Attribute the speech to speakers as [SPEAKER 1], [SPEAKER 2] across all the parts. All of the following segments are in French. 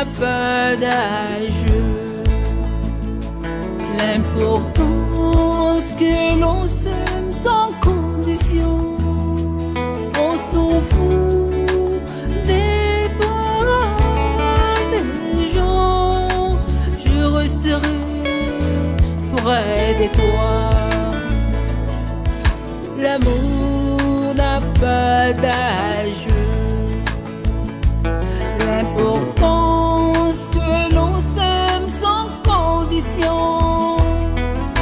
[SPEAKER 1] n'a pas d'âge. L'importance que l'on s'aime sans condition. On s'en fout des paroles des gens. Je resterai près de toi. L'amour n'a pas d'âge. L'importance que l'on s'aime sans condition.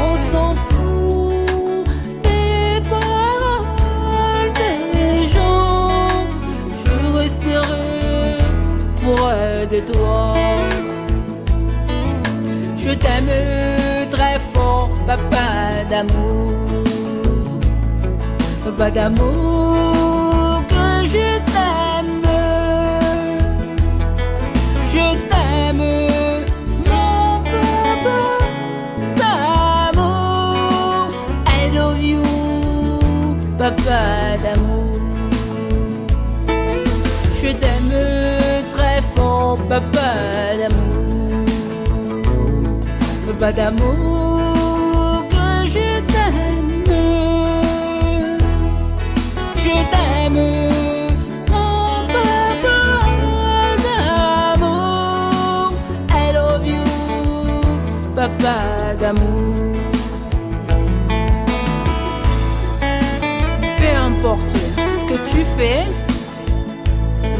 [SPEAKER 1] On s'en fout des paroles des gens. Je resterai près de toi. Je t'aime très fort, papa d'amour. Papa d'amour, que je t'aime. Je t'aime, mon papa d'amour. I love you, papa d'amour. Je t'aime très fort, papa d'amour. Papa d'amour, que je t'aime. Je t'aime, mon papa d'amour. I love you, papa d'amour. Peu importe ce que tu fais,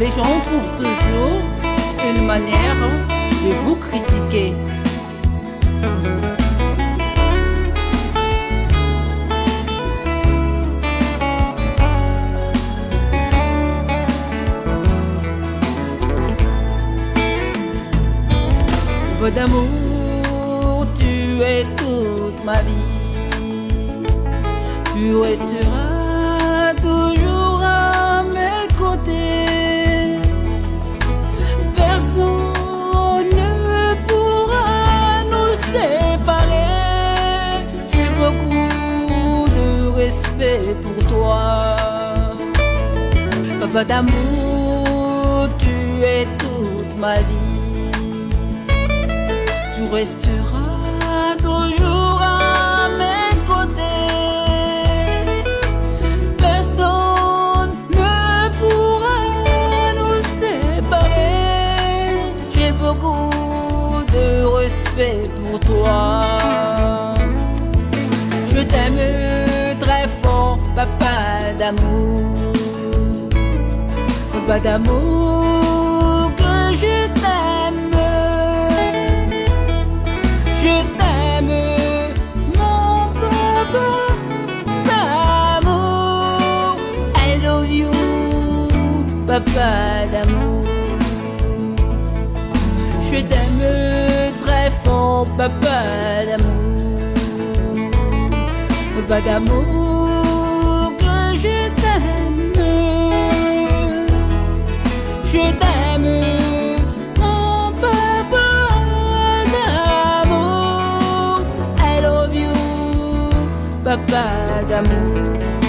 [SPEAKER 1] les gens trouvent toujours une manière de vous critiquer. Papa d'amour, tu es toute ma vie. Tu resteras toujours à mes côtés. Personne ne pourra nous séparer. J'ai beaucoup de respect pour toi. Papa d'amour, tu es toute ma vie. Tu resteras toujours à mes côtés. Personne ne pourra nous séparer. J'ai beaucoup de respect pour toi. Je t'aime très fort, papa d'amour. Papa d'amour, que je t'aime. Je t'aime, mon papa d'amour. I love you, papa d'amour. Je t'aime très fort, papa d'amour. Papa d'amour, que je t'aime. Je t'aime, mon papa d'amour. I love you, papa d'amour.